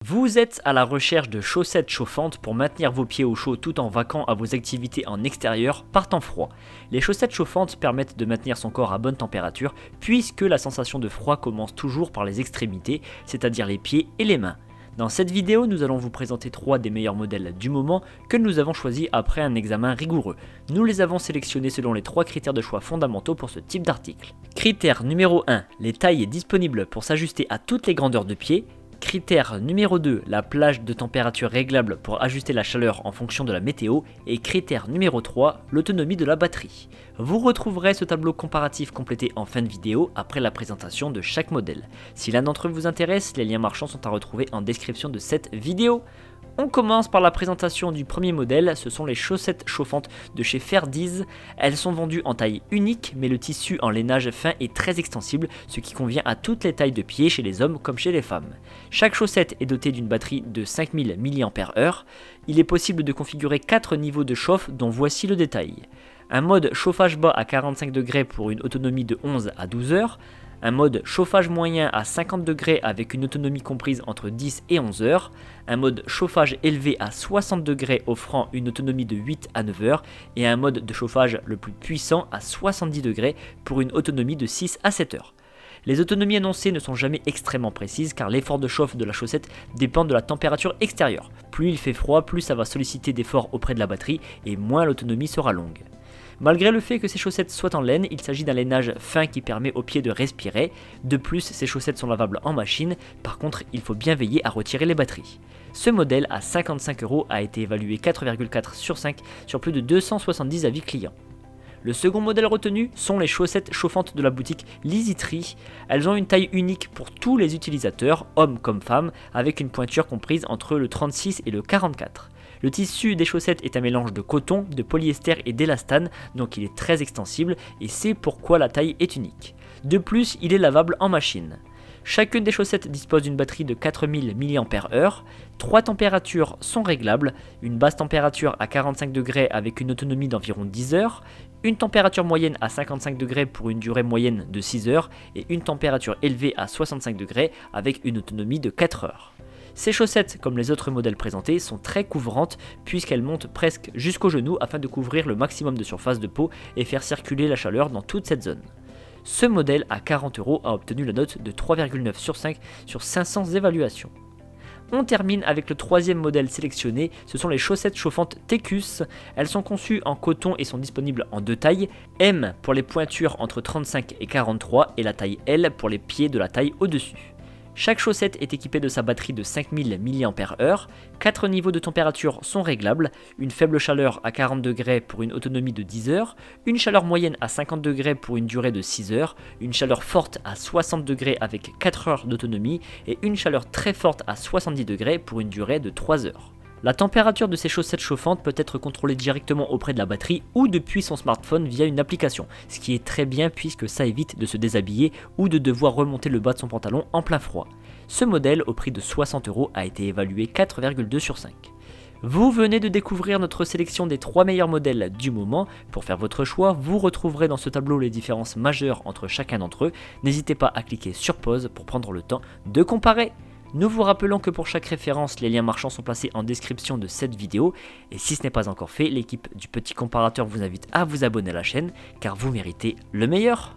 Vous êtes à la recherche de chaussettes chauffantes pour maintenir vos pieds au chaud tout en vaquant à vos activités en extérieur par temps froid. Les chaussettes chauffantes permettent de maintenir son corps à bonne température puisque la sensation de froid commence toujours par les extrémités, c'est-à-dire les pieds et les mains. Dans cette vidéo, nous allons vous présenter 3 des meilleurs modèles du moment que nous avons choisis après un examen rigoureux. Nous les avons sélectionnés selon les 3 critères de choix fondamentaux pour ce type d'article. Critère numéro 1, les tailles disponibles pour s'ajuster à toutes les grandeurs de pieds. Critère numéro 2, la plage de température réglable pour ajuster la chaleur en fonction de la météo. Et critère numéro 3, l'autonomie de la batterie. Vous retrouverez ce tableau comparatif complété en fin de vidéo après la présentation de chaque modèle. Si l'un d'entre eux vous intéresse, les liens marchands sont à retrouver en description de cette vidéo. On commence par la présentation du premier modèle, ce sont les chaussettes chauffantes de chez Ferdiz. Elles sont vendues en taille unique, mais le tissu en lainage fin est très extensible, ce qui convient à toutes les tailles de pieds chez les hommes comme chez les femmes. Chaque chaussette est dotée d'une batterie de 5000 mAh. Il est possible de configurer 4 niveaux de chauffe dont voici le détail. Un mode chauffage bas à 45 degrés pour une autonomie de 11 à 12 heures. Un mode chauffage moyen à 50 degrés avec une autonomie comprise entre 10 et 11 heures, un mode chauffage élevé à 60 degrés offrant une autonomie de 8 à 9 heures et un mode de chauffage le plus puissant à 70 degrés pour une autonomie de 6 à 7 heures. Les autonomies annoncées ne sont jamais extrêmement précises car l'effort de chauffe de la chaussette dépend de la température extérieure. Plus il fait froid, plus ça va solliciter d'efforts auprès de la batterie et moins l'autonomie sera longue. Malgré le fait que ces chaussettes soient en laine, il s'agit d'un lainage fin qui permet aux pieds de respirer. De plus, ces chaussettes sont lavables en machine, par contre il faut bien veiller à retirer les batteries. Ce modèle à 55 € a été évalué 4,4 sur 5 sur plus de 270 avis clients. Le second modèle retenu sont les chaussettes chauffantes de la boutique Lizitry. Elles ont une taille unique pour tous les utilisateurs, hommes comme femmes, avec une pointure comprise entre le 36 et le 44. Le tissu des chaussettes est un mélange de coton, de polyester et d'élastane, donc il est très extensible et c'est pourquoi la taille est unique. De plus, il est lavable en machine. Chacune des chaussettes dispose d'une batterie de 4000 mAh. 3 températures sont réglables, une basse température à 45 degrés avec une autonomie d'environ 10 heures, une température moyenne à 55 degrés pour une durée moyenne de 6 heures et une température élevée à 65 degrés avec une autonomie de 4 heures. Ces chaussettes, comme les autres modèles présentés, sont très couvrantes puisqu'elles montent presque jusqu'au genou afin de couvrir le maximum de surface de peau et faire circuler la chaleur dans toute cette zone. Ce modèle à 40 € a obtenu la note de 3,9 sur 5 sur 500 évaluations. On termine avec le troisième modèle sélectionné, ce sont les chaussettes chauffantes Tecus. Elles sont conçues en coton et sont disponibles en 2 tailles, M pour les pointures entre 35 et 43 et la taille L pour les pieds de la taille au-dessus. Chaque chaussette est équipée de sa batterie de 5000 mAh, 4 niveaux de température sont réglables, une faible chaleur à 40 degrés pour une autonomie de 10 heures, une chaleur moyenne à 50 degrés pour une durée de 6 heures, une chaleur forte à 60 degrés avec 4 heures d'autonomie et une chaleur très forte à 70 degrés pour une durée de 3 heures. La température de ces chaussettes chauffantes peut être contrôlée directement auprès de la batterie ou depuis son smartphone via une application, ce qui est très bien puisque ça évite de se déshabiller ou de devoir remonter le bas de son pantalon en plein froid. Ce modèle au prix de 60 € a été évalué 4,2 sur 5. Vous venez de découvrir notre sélection des 3 meilleurs modèles du moment. Pour faire votre choix, vous retrouverez dans ce tableau les différences majeures entre chacun d'entre eux. N'hésitez pas à cliquer sur pause pour prendre le temps de comparer. Nous vous rappelons que pour chaque référence, les liens marchands sont placés en description de cette vidéo. Et si ce n'est pas encore fait, l'équipe du petit comparateur vous invite à vous abonner à la chaîne car vous méritez le meilleur.